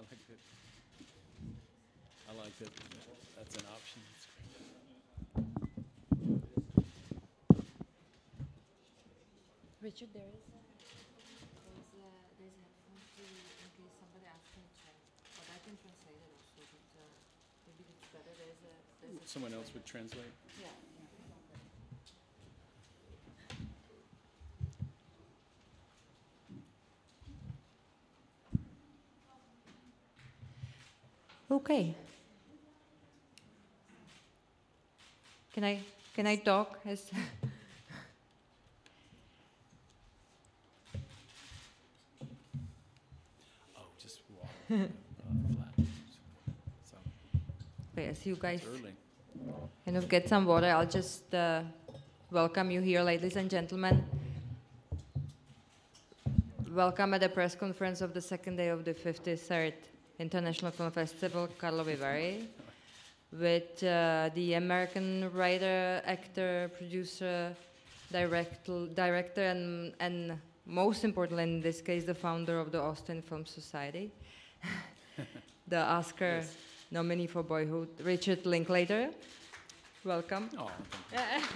like it. I like that. That's an option. That's great. Richard, there's a headphone to in case somebody asks in chat, but I can translate it also. But maybe it's better. There's a Someone else would translate. Yeah. Okay. Can I talk? As Oh, just water. Flat. So, okay, as you guys it's early. kind of get some water, I'll just welcome you here, ladies and gentlemen. Welcome at the press conference of the second day of the 53rd International Film Festival, Karlovy Vary, with the American writer, actor, producer, director, and most importantly in this case, the founder of the Austin Film Society, the Oscar nominee for Boyhood, Richard Linklater. Welcome. Oh, thank you.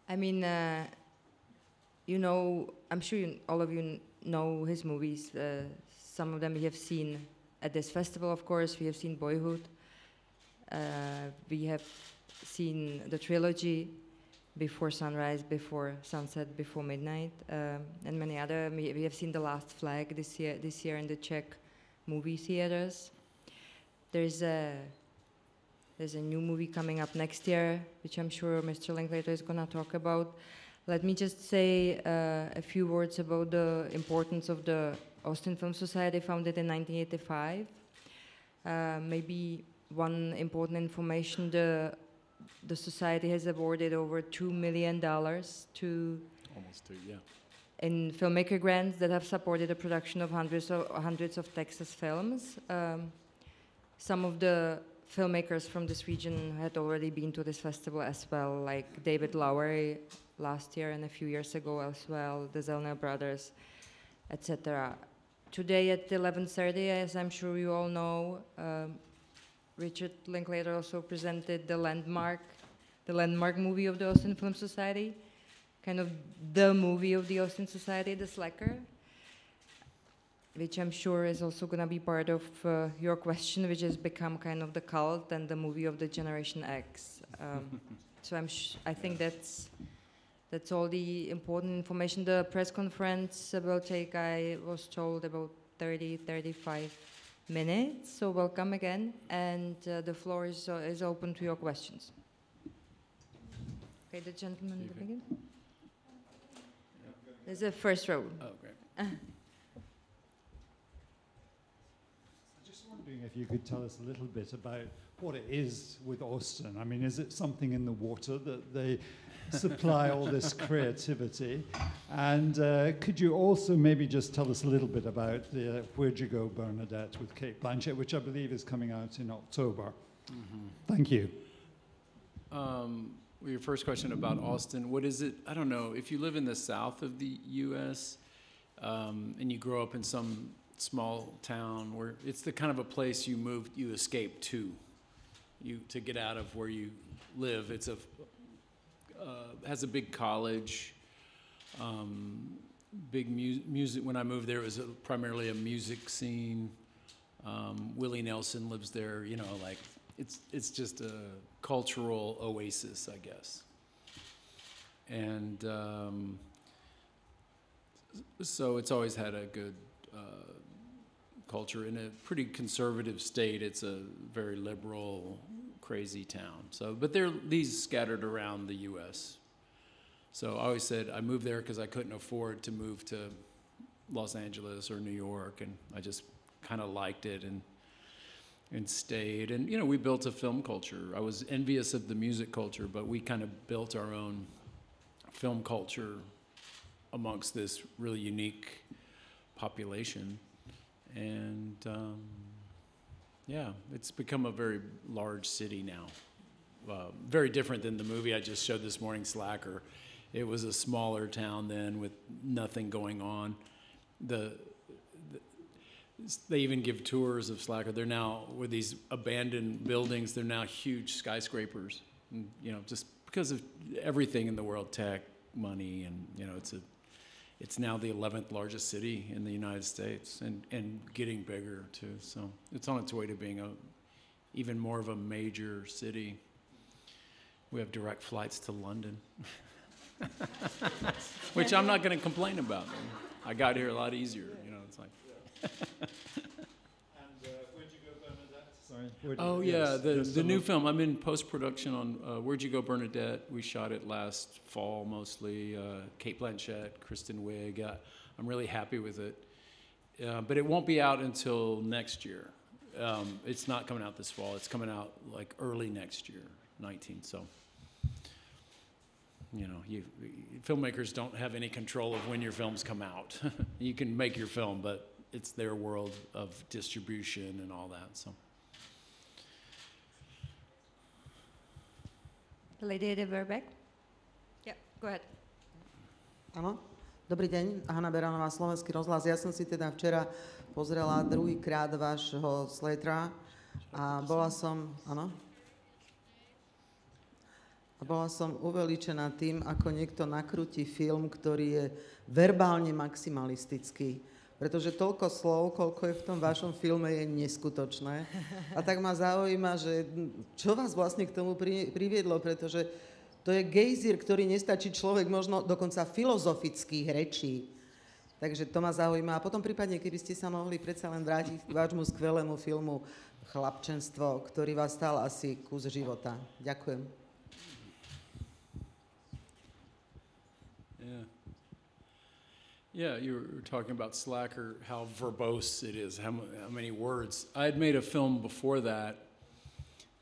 I mean, you know, I'm sure all of you know his movies. Some of them we have seen at this festival, of course. We have seen Boyhood. We have seen the trilogy, Before Sunrise, Before Sunset, Before Midnight, and many other. We have seen The Last Flag this year in the Czech movie theaters. There's a new movie coming up next year, which I'm sure Mr. Linklater is going to talk about. Let me just say a few words about the importance of the Austin Film Society, founded in 1985. Maybe one important information, the society has awarded over $2 million to Almost two, yeah. in filmmaker grants that have supported the production of hundreds of Texas films. Some of the filmmakers from this region had already been to this festival as well, like David Lowery last year and a few years ago as well, the Zellner brothers, etc. Today at 11:30, as I'm sure you all know, Richard Linklater also presented the landmark movie of the Austin Film Society, kind of the movie of the Austin Society, The Slacker, which I'm sure is also going to be part of your question, which has become kind of the cult and the movie of the Generation X. So I think that's all the important information. The press conference will take, I was told, about 35 minutes. So welcome again, and the floor is open to your questions. Okay, the gentleman at the beginning. There's a first row. Oh, great. If you could tell us a little bit about what it is with Austin. I mean, is it something in the water that they supply all this creativity? And could you also maybe just tell us a little bit about the Where'd You Go, Bernadette with Kate Blanchett, which I believe is coming out in October. Mm-hmm. Thank you. Well, your first question about Austin, what is it? I don't know. If you live in the south of the U.S. And you grow up in some small town where it's the kind of a place you escape to get out of where you live. It's has a big college, big music. When I moved there, it was primarily a music scene. Willie Nelson lives there. You know, like it's just a cultural oasis, I guess. And so it's always had a good culture. In a pretty conservative state, it's a very liberal, crazy town. So, but there are these scattered around the U.S. So I always said I moved there because I couldn't afford to move to Los Angeles or New York, and I just kind of liked it and stayed. And you know, we built a film culture. I was envious of the music culture, but we kind of built our own film culture amongst this really unique population. And yeah, it's become a very large city now. Very different than the movie I just showed this morning, Slacker. It was a smaller town then with nothing going on. they even give tours of Slacker. They're now, with these abandoned buildings, they're now huge skyscrapers. And, you know, just because of everything in the world, tech, money, and, you know, it's now the 11th largest city in the United States, and getting bigger too. So it's on its way to being even more of a major city. We have direct flights to London, which I'm not going to complain about. I got here a lot easier, you know, it's like. And Where'd You Go, Bernadette? Sorry. Oh, yeah, the new film. I'm in post-production on Where'd You Go, Bernadette? We shot it last fall, mostly. Kate Blanchett, Kristen Wiig. I'm really happy with it. But it won't be out until next year. It's not coming out this fall. It's coming out like early next year, 19. So, you know, filmmakers don't have any control of when your films come out. You can make your film, but it's their world of distribution and all that. So. The lady at the very back. Yeah, go ahead. Áno. Dobrý deň, Hanna Beranová, Slovenský rozhlas. Ja som si teda včera pozrela druhýkrát vášho Slatera a bola som uveličená tým, ako niekto nakrúti film, ktorý je verbálne maximalistický. Pretože toľko slov, koľko je v tom vašom filme, je neskutočné. A tak ma zaujíma, že čo vás vlastne k tomu priviedlo, pretože to je gejzír, ktorý nestačí človek možno dokonca filozofických rečí. Takže to ma zaujíma. A potom prípadne, keby ste sa mohli predsa len vrátiť k vášmu skvelému filmu Chlapčenstvo, ktorý vás stal asi kus života. Ďakujem. Yeah, you were talking about Slacker, how verbose it is, how many words. I had made a film before that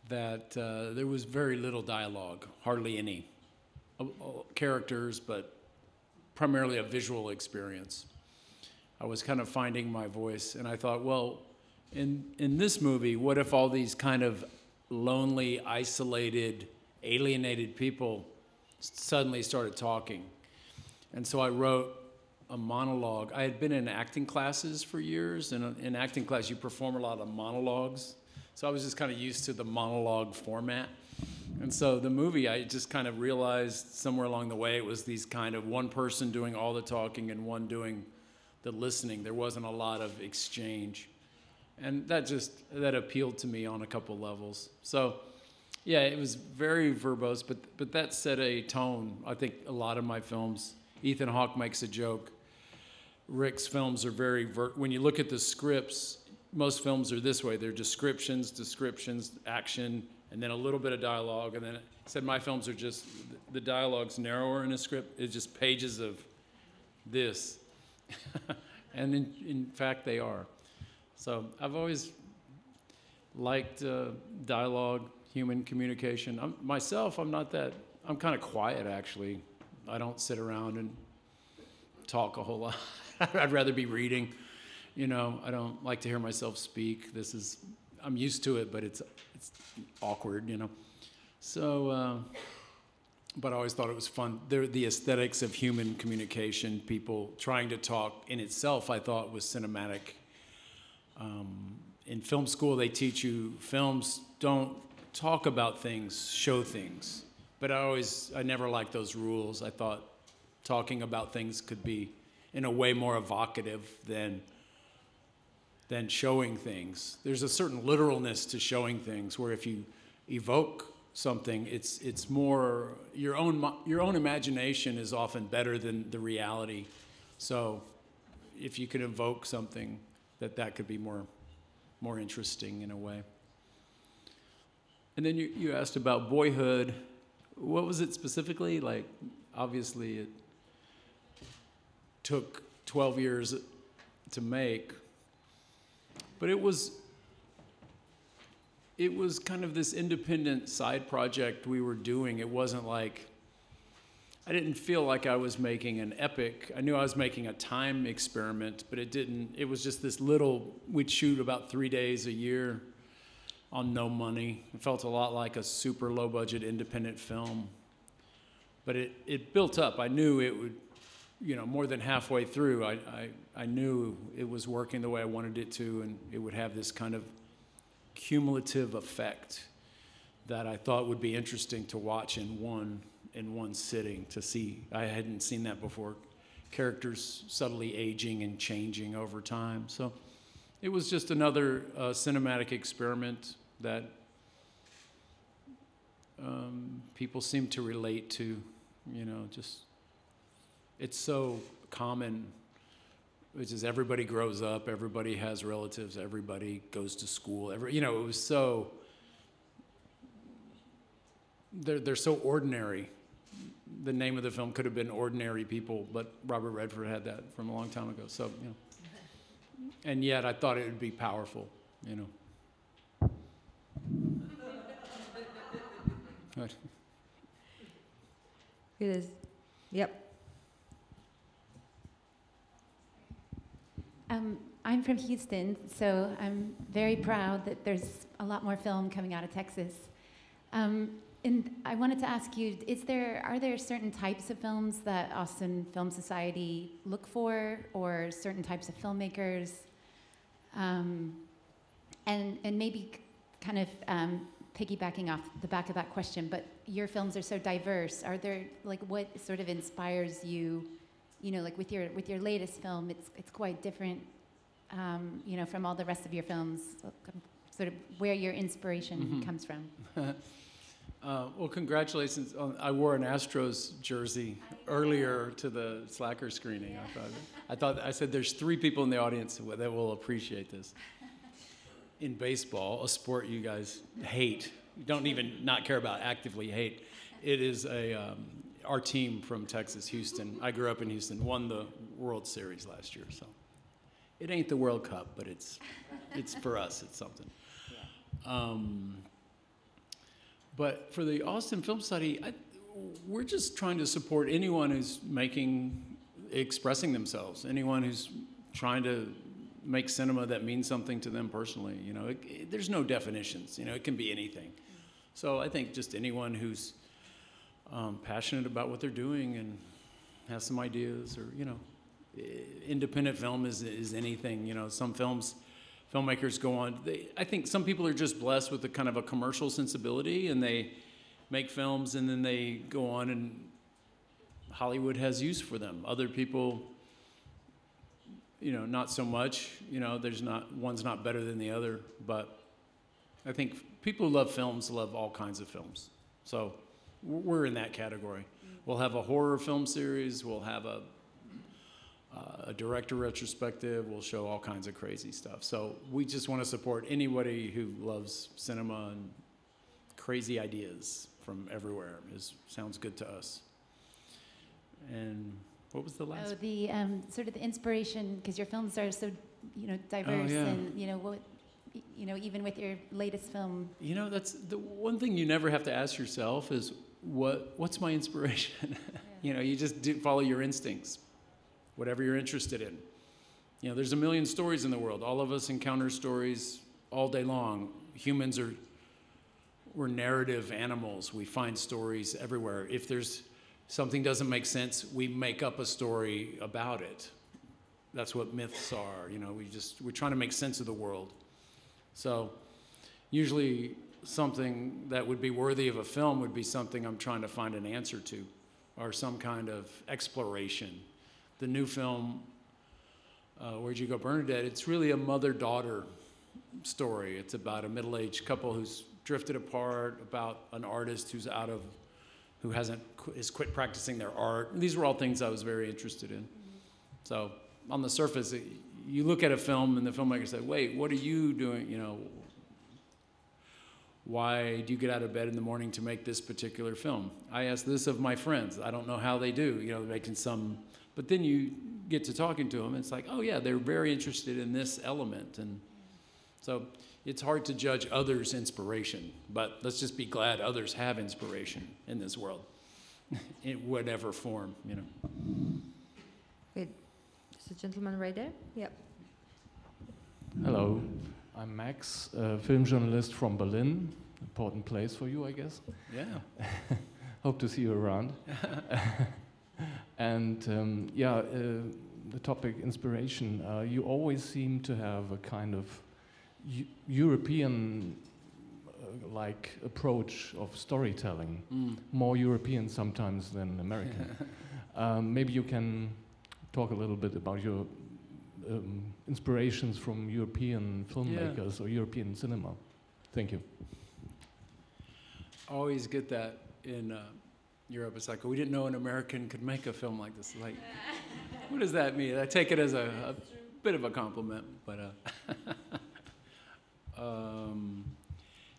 there was very little dialogue, hardly any. Characters, but primarily a visual experience. I was kind of finding my voice, and I thought, well, in this movie, what if all these kind of lonely, isolated, alienated people suddenly started talking? And so I wrote a monologue. I had been in acting classes for years, and in acting class you perform a lot of monologues. So I was just kind of used to the monologue format. And so the movie, I just kind of realized somewhere along the way it was these kind of one person doing all the talking and one doing the listening. There wasn't a lot of exchange. And that appealed to me on a couple levels. So yeah, it was very verbose, but that set a tone. I think a lot of my films, Ethan Hawke makes a joke. Rick's films are very, when you look at the scripts, most films are this way. They're descriptions, action, and then a little bit of dialogue. And then I said my films are just, the dialogue's narrower in a script. It's just pages of this. And in fact, they are. So I've always liked dialogue, human communication. I'm kind of quiet, actually. I don't sit around and talk a whole lot. I'd rather be reading. You know, I don't like to hear myself speak. I'm used to it, but it's awkward, you know. So, but I always thought it was fun. The aesthetics of human communication, people trying to talk in itself, I thought was cinematic. In film school, they teach you films don't talk about things, show things. But I never liked those rules. I thought talking about things could be, in a way, more evocative than showing things. There's a certain literalness to showing things, where if you evoke something, it's more your own imagination is often better than the reality. So, if you can evoke something, that could be more interesting in a way. And then you asked about Boyhood. What was it specifically? Like, obviously, it took 12 years to make, but it was kind of this independent side project we were doing. It wasn't like, I didn't feel like I was making an epic. I knew I was making a time experiment, but it was just this little, we'd shoot about 3 days a year on no money. It felt a lot like a super low budget independent film, but it built up. I knew you know, more than halfway through, I knew it was working the way I wanted it to, and it would have this kind of cumulative effect that I thought would be interesting to watch in one sitting, to see. I hadn't seen that before. Characters subtly aging and changing over time. So it was just another cinematic experiment that people seem to relate to, you know, just, it's so common, which is everybody grows up, everybody has relatives, everybody goes to school, you know, it was so, they're so ordinary. The name of the film could have been Ordinary People, but Robert Redford had that from a long time ago. So, you know, and yet I thought it would be powerful, you know. It is. Yep. I'm from Houston, so I'm very proud that there's a lot more film coming out of Texas. And I wanted to ask you, are there certain types of films that Austin Film Society look for, or certain types of filmmakers? And maybe kind of piggybacking off the back of that question, but your films are so diverse. Are there, like, what sort of inspires you? You know, like with your latest film, it's quite different, you know, from all the rest of your films. Sort of where your inspiration comes from. Well, congratulations. I wore an Astros jersey earlier to the Slacker screening. I said there's 3 people in the audience that will appreciate this. In baseball, a sport you guys hate, don't even not care about, actively hate, it is our team from Texas, Houston. I grew up in Houston, won the World Series last year, so it ain't the World Cup, but it's for us, it's something. Yeah. But for the Austin Film Society, we're just trying to support anyone who's expressing themselves, anyone who's trying to make cinema that means something to them personally. You know, there's no definitions. You know, it can be anything. So I think just anyone who's passionate about what they're doing and has some ideas, or, you know, independent film is anything. You know, some filmmakers go on. I think some people are just blessed with a kind of a commercial sensibility, and they make films, and then they go on, and Hollywood has use for them. Other people, you know, not so much. You know, one's not better than the other. But I think people who love films love all kinds of films. So we're in that category. We'll have a horror film series. We'll have a director retrospective. We'll show all kinds of crazy stuff. So we just want to support anybody who loves cinema and crazy ideas from everywhere. Sounds good to us. And what was the last? Oh, the sort of the inspiration, because your films are so, you know, diverse. Oh, yeah. And you know what, you know, even with your latest film. You know, that's the one thing you never have to ask yourself is what's my inspiration? Yeah. You know, you just follow your instincts. Whatever you're interested in. You know, there's a million stories in the world. All of us encounter stories all day long. Humans we're narrative animals. We find stories everywhere. If something doesn't make sense, we make up a story about it. That's what myths are. You know, we're trying to make sense of the world. So usually something that would be worthy of a film would be something I'm trying to find an answer to, or some kind of exploration. The new film, Where'd You Go, Bernadette, it's really a mother-daughter story. It's about a middle-aged couple who's drifted apart, about an artist who has quit practicing their art. These were all things I was very interested in. So on the surface, you look at a film and the filmmaker said, wait, what are you doing? You know, why do you get out of bed in the morning to make this particular film? I ask this of my friends. I don't know how they do. You know, they're making some... But then you get to talking to them, and it's like, oh yeah, they're very interested in this element. And so it's hard to judge others' inspiration, but let's just be glad others have inspiration in this world, in whatever form, you know. Wait, there's a gentleman right there? Yep. Hello, I'm Max, a film journalist from Berlin. Important place for you, I guess. Yeah. Hope to see you around. And the topic inspiration, you always seem to have a kind of European like approach of storytelling, more European sometimes than American. Maybe you can talk a little bit about your inspirations from European filmmakers or European cinema. Thank you. I always get that in Europe. It's like, we didn't know an American could make a film like this. Like, what does that mean? I take it as a bit of a compliment, but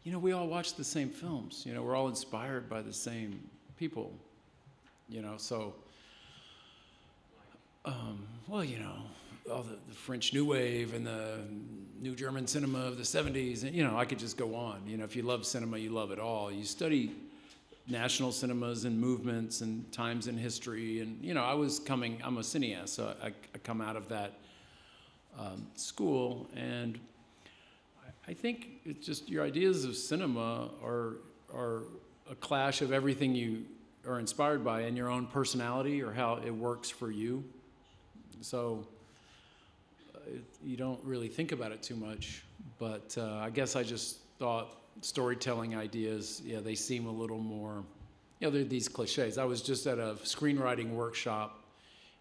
you know, we all watch the same films. You know, we're all inspired by the same people. You know, so well, you know, all the French New Wave and the New German cinema of the 70s, and, you know, I could just go on. You know, if you love cinema, you love it all. You study national cinemas and movements and times in history, and, you know, I'm a cineast, so I come out of that school, and I think it's just your ideas of cinema are a clash of everything you are inspired by and your own personality or how it works for you. So you don't really think about it too much, but I guess I just thought storytelling ideas, yeah, they seem a little more, you know, they're these cliches. I was just at a screenwriting workshop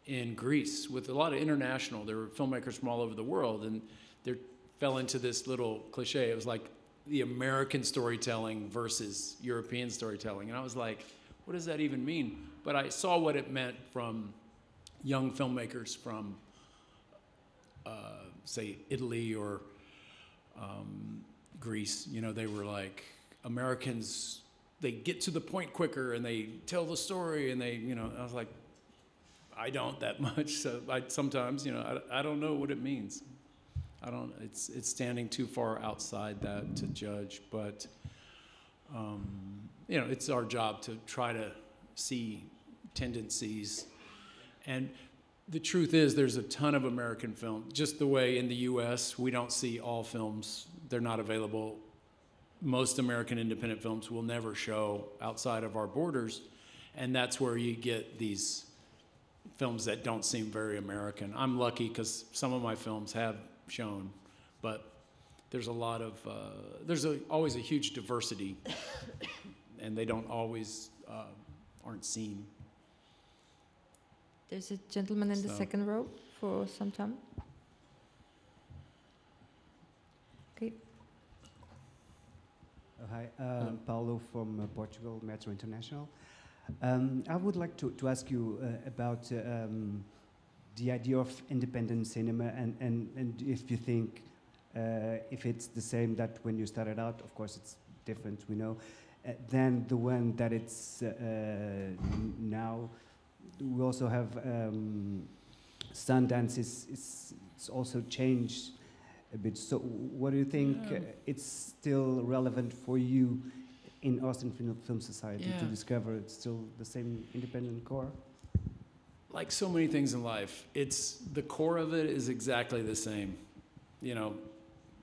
in Greece with a lot of international, there were filmmakers from all over the world, and they fell into this little cliche. It was like the American storytelling versus European storytelling. And I was like, what does that even mean? But I saw what it meant from young filmmakers from, say, Italy or Greece. You know, they were like, Americans, they get to the point quicker and they tell the story and they, you know, I was like, I don't that much. So sometimes, you know, I don't know what it means. It's standing too far outside that to judge, but, you know, it's our job to try to see tendencies. And the truth is there's a ton of American film, just the way in the US, we don't see all films. They're not available. Most American independent films will never show outside of our borders. And that's where you get these films that don't seem very American. I'm lucky because some of my films have shown, but there's a lot of, always a huge diversity, and they don't always, aren't seen. There's a gentleman in the second row for some time. Okay. Hi, Paulo from Portugal, Metro International. I would like to ask you about the idea of independent cinema and if you think if it's the same that when you started out, of course it's different, we know, than the one that it's now. We also have Sundance is also changed a bit. So what do you think it's still relevant for you in Austin Film Society to discover it's still the same independent core? Like so many things in life, the core of it is exactly the same. You know,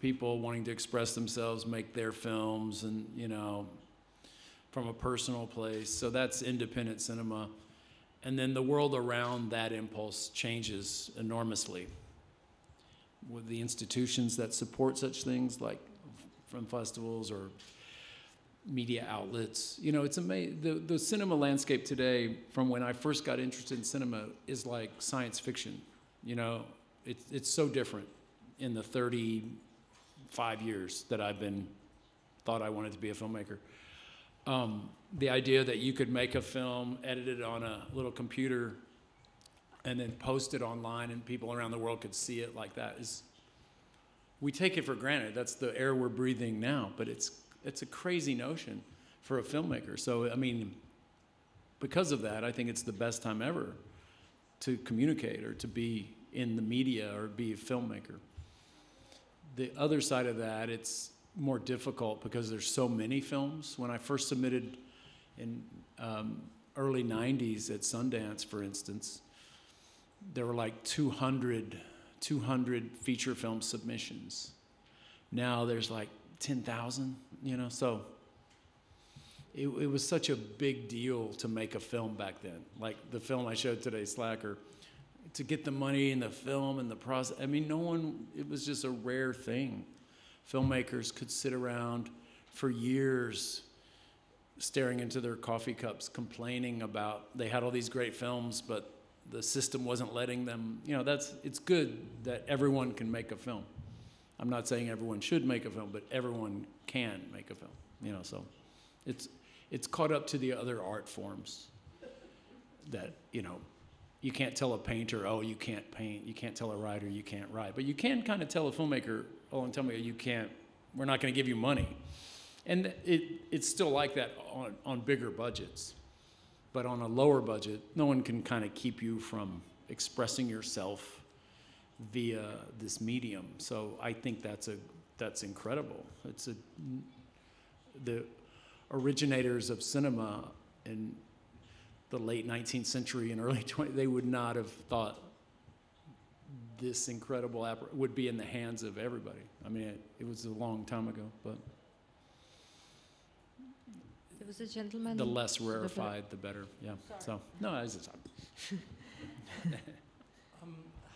people wanting to express themselves, make their films, and, you know, from a personal place. So that's independent cinema. And then the world around that impulse changes enormously. With the institutions that support such things, like film festivals or media outlets, you know, it's amazing. The cinema landscape today, from when I first got interested in cinema, is like science fiction. You know, it's so different in the 35 years that I've thought I wanted to be a filmmaker. The idea that you could make a film, edit it on a little computer, and then post it online and people around the world could see it like that we take it for granted. That's the air we're breathing now, but it's a crazy notion for a filmmaker. So, I mean, because of that, I think it's the best time ever to communicate or to be in the media or be a filmmaker. The other side of that, it's more difficult because there's so many films. When I first submitted in early 90s at Sundance, for instance, there were like 200 feature film submissions. Now there's like 10,000, you know, so it was such a big deal to make a film back then. Like the film I showed today, Slacker, to get the money in the film and the process. I mean, it was just a rare thing. Filmmakers could sit around for years staring into their coffee cups, complaining about they had all these great films, but the system wasn't letting them. It's good that everyone can make a film. I'm not saying everyone should make a film, but everyone can make a film. So it's caught up to the other art forms that, you can't tell a painter, oh, you can't paint. You can't tell a writer, you can't write. But you can kind of tell a filmmaker, oh, and tell me we're not going to give you money. And it's still like that on bigger budgets. But on a lower budget, no one can kind of keep you from expressing yourself via this medium. So I think that's incredible. The originators of cinema in the late 19th century and early 20th, they would not have thought this incredible would be in the hands of everybody. I mean, it was a long time ago, but there was a gentleman. The less rarefied, the better. Yeah. Sorry. So no, I was just.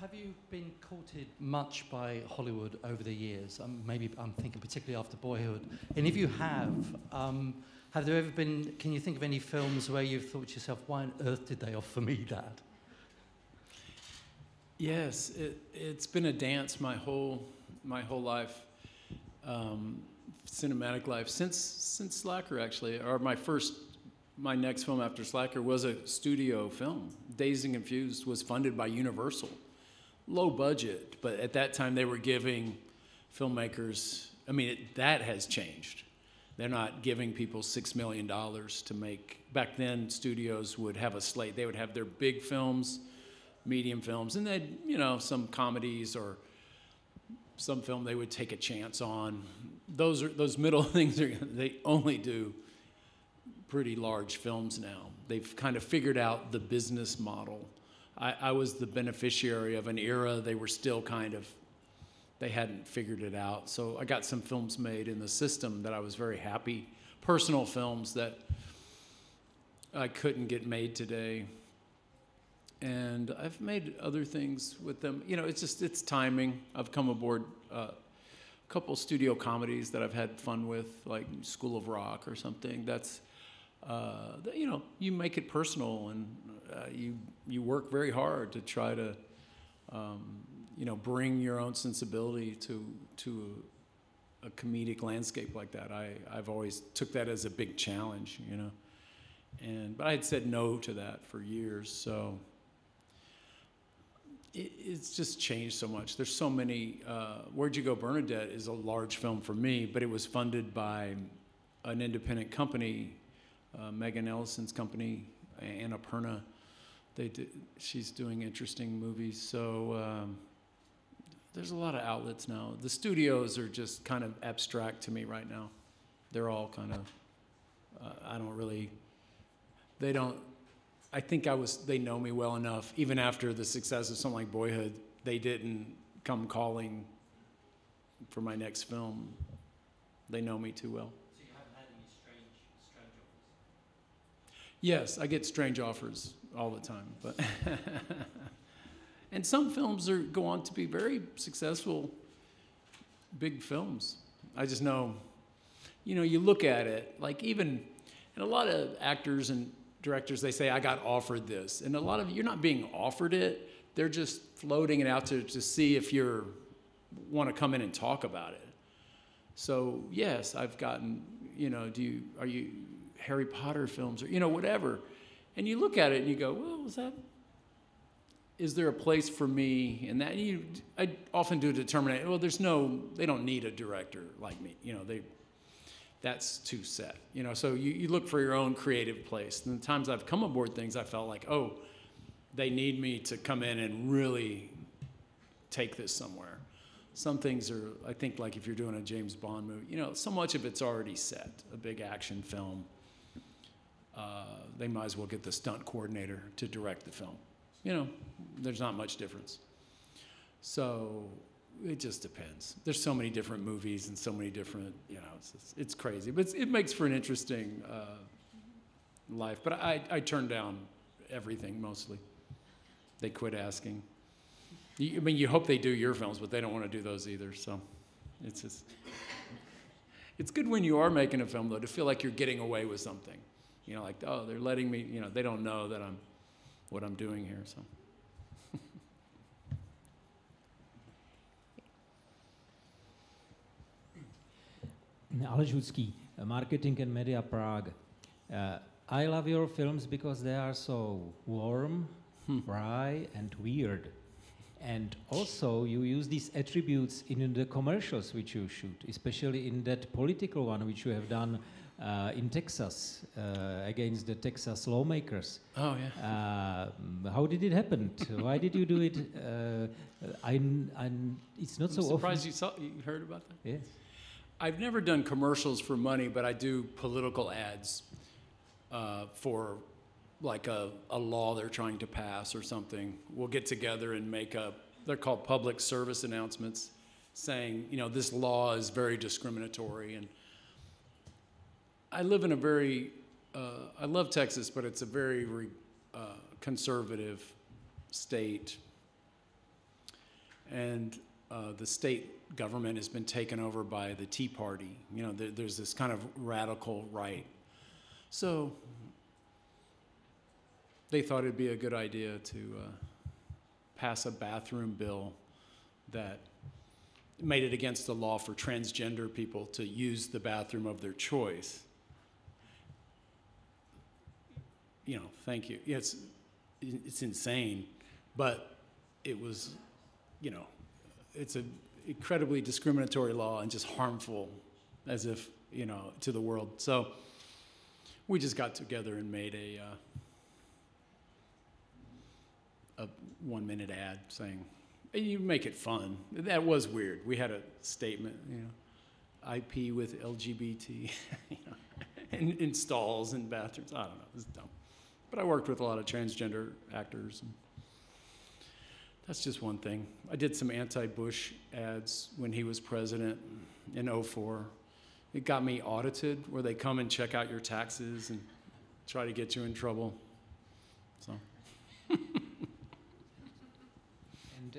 Have you been courted much by Hollywood over the years? Maybe I'm thinking particularly after Boyhood. And if you have there ever been, can you think of any films where you've thought to yourself, why on earth did they offer me that? Yes, it's been a dance my whole life, cinematic life, since Slacker actually, or my next film after Slacker was a studio film. Dazed and Confused was funded by Universal. Low budget, but at that time they were giving filmmakers, that has changed. They're not giving people $6 million to make. Back then, studios would have a slate. They would have their big films, medium films, and they'd, some comedies or some film they would take a chance on. Those middle things, they only do pretty large films now. They've kind of figured out the business model. I was the beneficiary of an era they were still they hadn't figured it out. So I got some films made in the system that I was very happy, personal films that I couldn't get made today. And I've made other things with them. It's timing. I've come aboard a couple studio comedies that I've had fun with, like School of Rock or something. That's, you make it personal, and you work very hard to try to, bring your own sensibility to a comedic landscape like that. I've always took that as a big challenge, but I had said no to that for years, so it's just changed so much. There's so many. Where'd You Go, Bernadette is a large film for me, but it was funded by an independent company, Megan Ellison's company, Anna Perna. She's doing interesting movies, so there's a lot of outlets now. The studios are just kind of abstract to me right now. They're all kind of, I think they know me well enough. Even after the success of something like Boyhood, they didn't come calling for my next film. They know me too well. So you haven't had any strange offers? Yes, I get strange offers all the time, but and some films go on to be very successful, big films. I just know, you look at it, like and a lot of actors and directors, they say, I got offered this. And a lot of you're not being offered it. They're just floating it out to see if you want to come in and talk about it. So yes, I've gotten, are you Harry Potter films or, whatever. And you look at it and you go, well, is there a place for me in that? I often do determine, well, they don't need a director like me. That's too set. So you look for your own creative place. And the times I've come aboard things, I felt like, oh, they need me to come in and really take this somewhere. Some things are, I think, like if you're doing a James Bond movie, so much of it's already set, a big action film. They might as well get the stunt coordinator to direct the film. There's not much difference. So it just depends. There's so many different movies and so many different, it's crazy. But it makes for an interesting life. But I turn down everything mostly. They quit asking. You hope they do your films, but they don't want to do those either. So it's just, it's good when you are making a film, though, to feel like you're getting away with something. Like, oh, they're letting me, they don't know that what I'm doing here, so. Aleš Hudský, Marketing and Media Prague. I love your films because they are so warm, dry, and weird. And also, you use these attributes in the commercials which you shoot, especially in that political one which you have done in Texas against the Texas lawmakers. Oh, yeah. How did it happen? Why did you do it? It's not I'm so surprised often. you heard about that? Yes. I've never done commercials for money, but I do political ads for like a law they're trying to pass or something. We'll get together and they're called public service announcements, saying, this law is very discriminatory. And I live in I love Texas, but it's a very conservative state. And the state government has been taken over by the Tea Party. There's this kind of radical right. So they thought it'd be a good idea to pass a bathroom bill that made it against the law for transgender people to use the bathroom of their choice. Thank you. Yeah, it's insane, but it was, it's an incredibly discriminatory law and just harmful as if, to the world. So we just got together and made a 1-minute ad saying, you make it fun. That was weird. We had a statement, IP with LGBT, in stalls and bathrooms. I don't know, it was dumb. But I worked with a lot of transgender actors. And that's just one thing. I did some anti-Bush ads when he was president in 2004. It got me audited, where they come and check out your taxes and try to get you in trouble. So.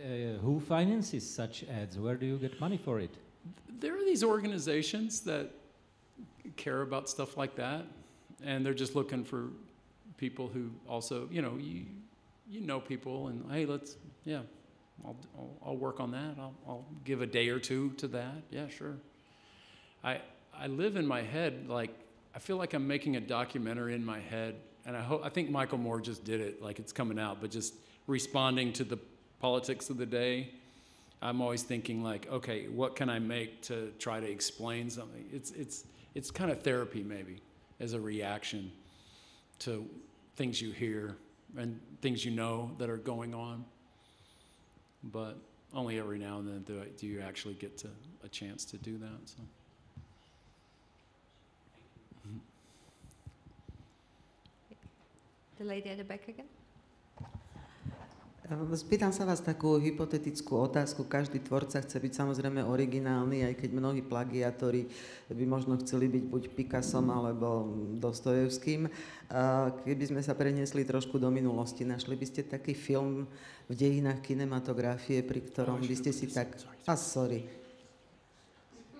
And who finances such ads? Where do you get money for it? There are these organizations that care about stuff like that, and they're just looking for people who also, you know people, and hey, I'll work on that. I'll give a day or two to that. Yeah, sure. I live in my head, like, I feel like I'm making a documentary in my head, and I think Michael Moore just did it, like it's coming out, but just responding to the politics of the day. I'm always thinking like, okay, what can I make to try to explain something? It's kind of therapy maybe, as a reaction to things you hear and things that are going on. But only every now and then do you actually get a chance to do that. So. The lady at the back again. Spýtam sa vás takú hypotetickú otázku. Každý tvorca chce byť samozrejme originálny, aj keď mnohí plagiátori by možno chceli byť buď Picassom alebo Dostojevským. Keby sme sa preniesli trošku do minulosti, našli by ste taký film v dejinách kinematografie, pri ktorom by ste si tak... Sorry.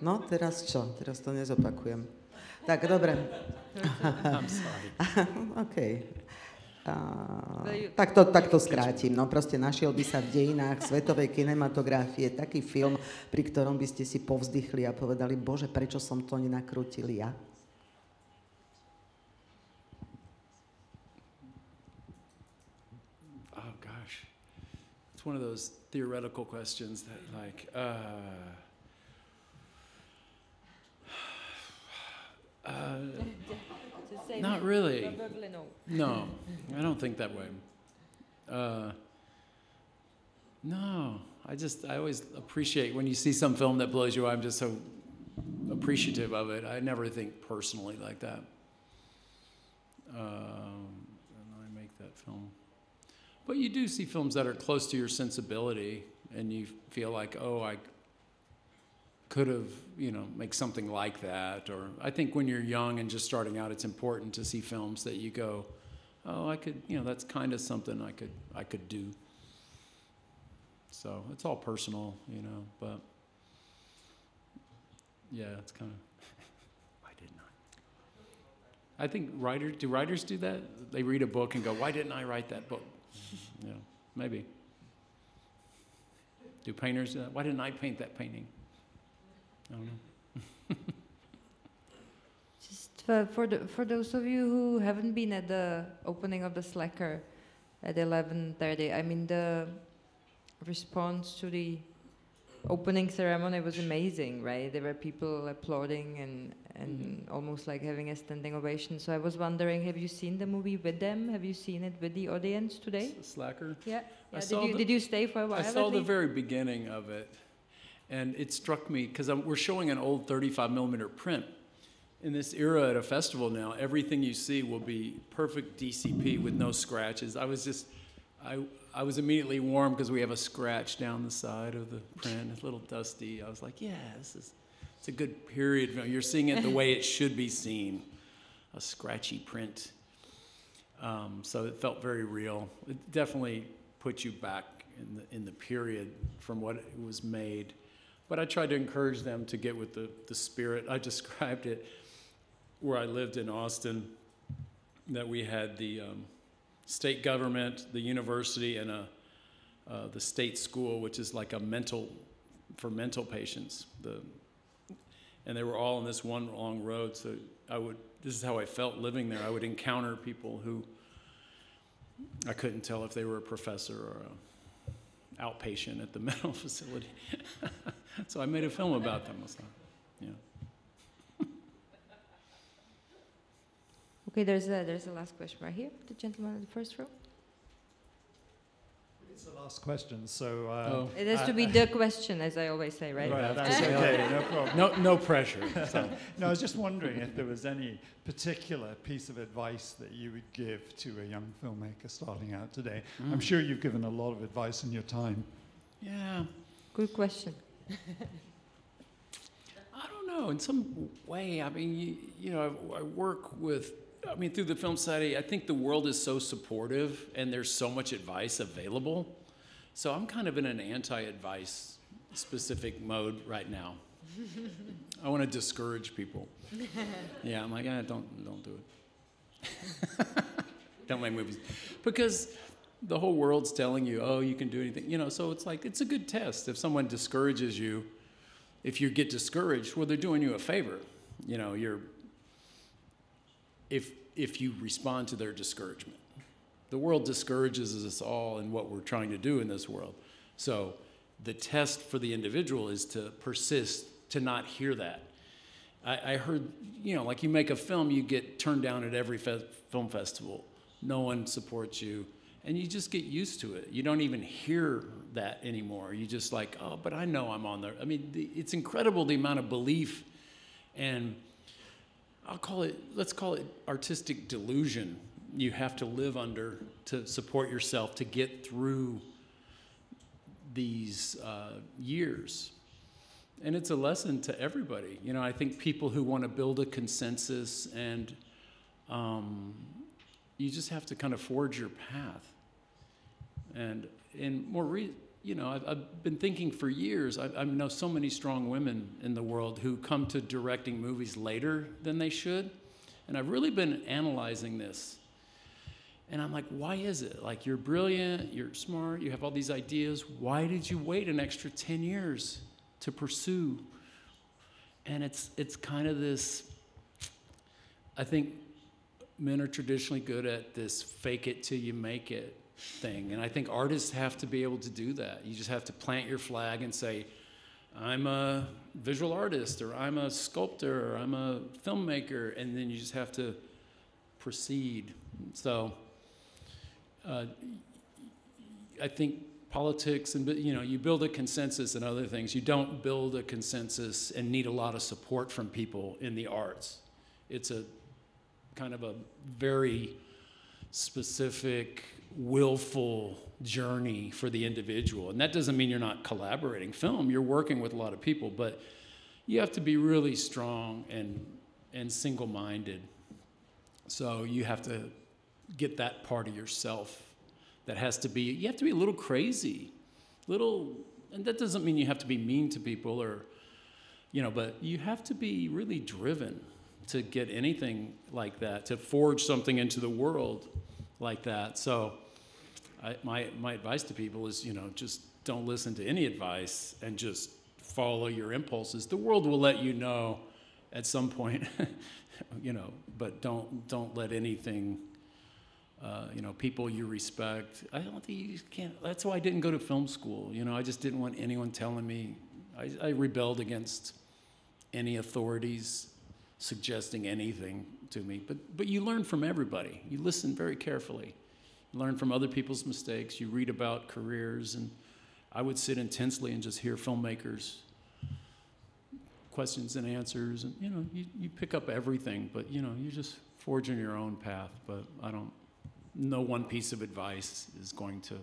No, teraz čo? Teraz to nezopakujem. Tak, dobre. I'm sorry. OK. Tak to skrátim. No proste našiel by sa v dejinách svetovej kinematografie taký film, pri ktorom by ste si povzdychli a povedali, Bože, prečo som to nenakrútil ja? Oh gosh, it's one of those theoretical questions that not really. No, I don't think that way. No, I always appreciate when you see some film that blows you away. I'm just so appreciative of it. I never think personally like that. And I make that film. But you do see films that are close to your sensibility, and you feel like, oh, I could have, you know, make something like that. Or I think when you're young and just starting out, it's important to see films that you go, oh, I could, you know, that's kind of something I could do. So it's all personal, you know, but yeah, it's kind of, why didn't I? I think do writers do that? They read a book and go, why didn't I write that book? Yeah, maybe. Do painters do that? Why didn't I paint that painting? I don't know. Just for those of you who haven't been at the opening of the Slacker at 11:30, I mean, the response to the opening ceremony was amazing, right? There were people applauding and almost like having a standing ovation. So I was wondering, have you seen the movie with them? Have you seen it with the audience today? Slacker? Yeah. Yeah. Did you stay for a while? I saw the very beginning of it, and it struck me because we're showing an old 35mm print. In this era at a festival now, everything you see will be perfect DCP with no scratches. I was immediately warm because we have a scratch down the side of the print. It's a little dusty. I was like, yeah, it's a good period. You're seeing it the way it should be seen, a scratchy print. So it felt very real. It definitely put you back in the period from what it was made. But I tried to encourage them to get with the spirit. I described it where I lived in Austin, that we had the state government, the university, and the state school, which is like for mental patients. And they were all on this one long road. So this is how I felt living there. I would encounter people who I couldn't tell if they were a professor or an outpatient at the mental facility. So I made a film about them. Yeah. Okay, there's a last question right here. The gentleman in the first row. It's the last question, so... It has to be the question, as I always say, right? Right, that's okay, no problem. No pressure. So. No, I was just wondering if there was any particular piece of advice that you would give to a young filmmaker starting out today. I'm sure you've given a lot of advice in your time. Yeah. Good question. I don't know. In some way, I mean, you know, I work with... I mean, through the Film Society, I think the world is so supportive and there's so much advice available. So I'm kind of in an anti-advice specific mode right now. I want to discourage people. Yeah, I'm like, don't do it. Don't make movies. Because the whole world's telling you, oh, you can do anything. You know, so it's like, it's a good test. If someone discourages you, if you get discouraged, well, they're doing you a favor. You know, if you respond to their discouragement. The world discourages us all in what we're trying to do in this world. So the test for the individual is to persist, to not hear that. I heard, you know, like you make a film, you get turned down at every film festival. No one supports you, and you just get used to it. You don't even hear that anymore. You just like, oh, but I know I'm on there. I mean, it's incredible the amount of belief and let's call it artistic delusion you have to live under to support yourself to get through these years. And it's a lesson to everybody. You know, I think people who want to build a consensus and you just have to kind of forge your path. And you know, I've been thinking for years, I know so many strong women in the world who come to directing movies later than they should. And I've really been analyzing this. And I'm like, why is it? Like, you're brilliant, you're smart, you have all these ideas. Why did you wait an extra 10 years to pursue? And it's kind of this, I think men are traditionally good at this fake it till you make it thing. And I think artists have to be able to do that. You just have to plant your flag and say, I'm a visual artist, or I'm a sculptor, or I'm a filmmaker, and then you just have to proceed. So I think politics and, you know, you build a consensus and other things. You don't build a consensus and need a lot of support from people in the arts. It's a kind of a very specific willful journey for the individual. And that doesn't mean you're not collaborating. Film, you're working with a lot of people, but you have to be really strong and single-minded. So you have to get that part of yourself that has to be, you have to be a little crazy, and that doesn't mean you have to be mean to people or, but you have to be really driven to get anything like that, to forge something into the world like that. So my advice to people is, just don't listen to any advice and just follow your impulses. The world will let you know at some point, but don't let anything, people you respect. I don't think you can't. That's why I didn't go to film school. I just didn't want anyone telling me. I rebelled against any authorities suggesting anything to me. But you learn from everybody. You listen very carefully. You learn from other people's mistakes. You read about careers, and I would sit intensely and just hear filmmakers' questions and answers, and you pick up everything. But you're just forging your own path. But no one piece of advice is going to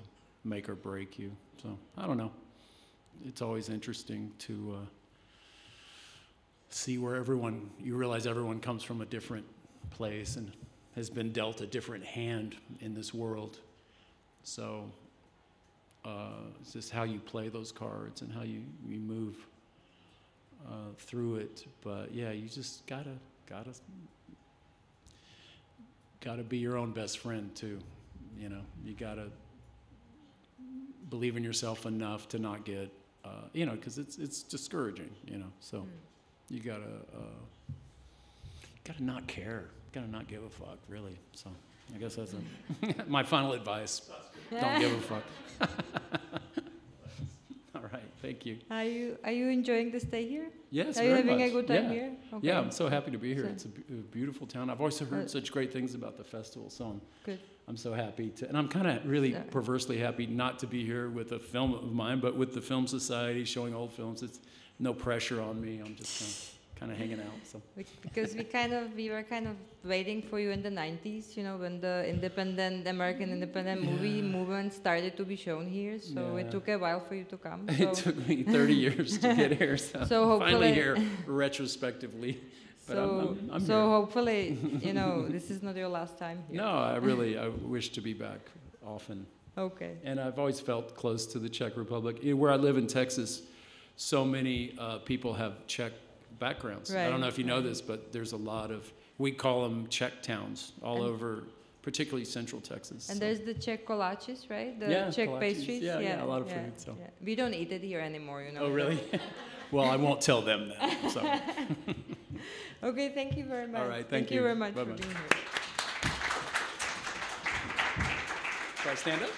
make or break you. So I don't know. It's always interesting to see where you realize everyone comes from a different place and has been dealt a different hand in this world. So it's just how you play those cards and how you move through it. But yeah, you just gotta be your own best friend too. You gotta believe in yourself enough to not get, because it's discouraging. So you gotta not care. Gotta not give a fuck, really. So I guess that's my final advice. Don't give a fuck. All right, thank you. Are you enjoying the stay here? Yes, Are you having much. a good time here? Okay. Yeah, I'm so happy to be here. It's a beautiful town. I've always heard such great things about the festival, so I'm so happy to. And I'm kind of really perversely happy not to be here with a film of mine, but with the Film Society showing old films. It's no pressure on me. I'm just kind of hanging out. So because we were kind of waiting for you in the 90s, when the American independent movie movement started to be shown here. So it took a while for you to come. So it took me 30 years to get here. So hopefully, finally here retrospectively. But I'm so here. Hopefully, this is not your last time here. No, I wish to be back often. Okay. And I've always felt close to the Czech Republic. Where I live in Texas, so many people have Czech backgrounds. Right. I don't know if you know this, but there's a lot of, we call them Czech towns all over, particularly central Texas. And there's the Czech kolaches, right? The Czech kolaches. pastries. Yeah, a lot of food. So. Yeah. We don't eat it here anymore, Oh, really? Well, I won't tell them that. So. Okay, thank you very much. All right, thank you very much Bye-bye. for being here. Should I stand up?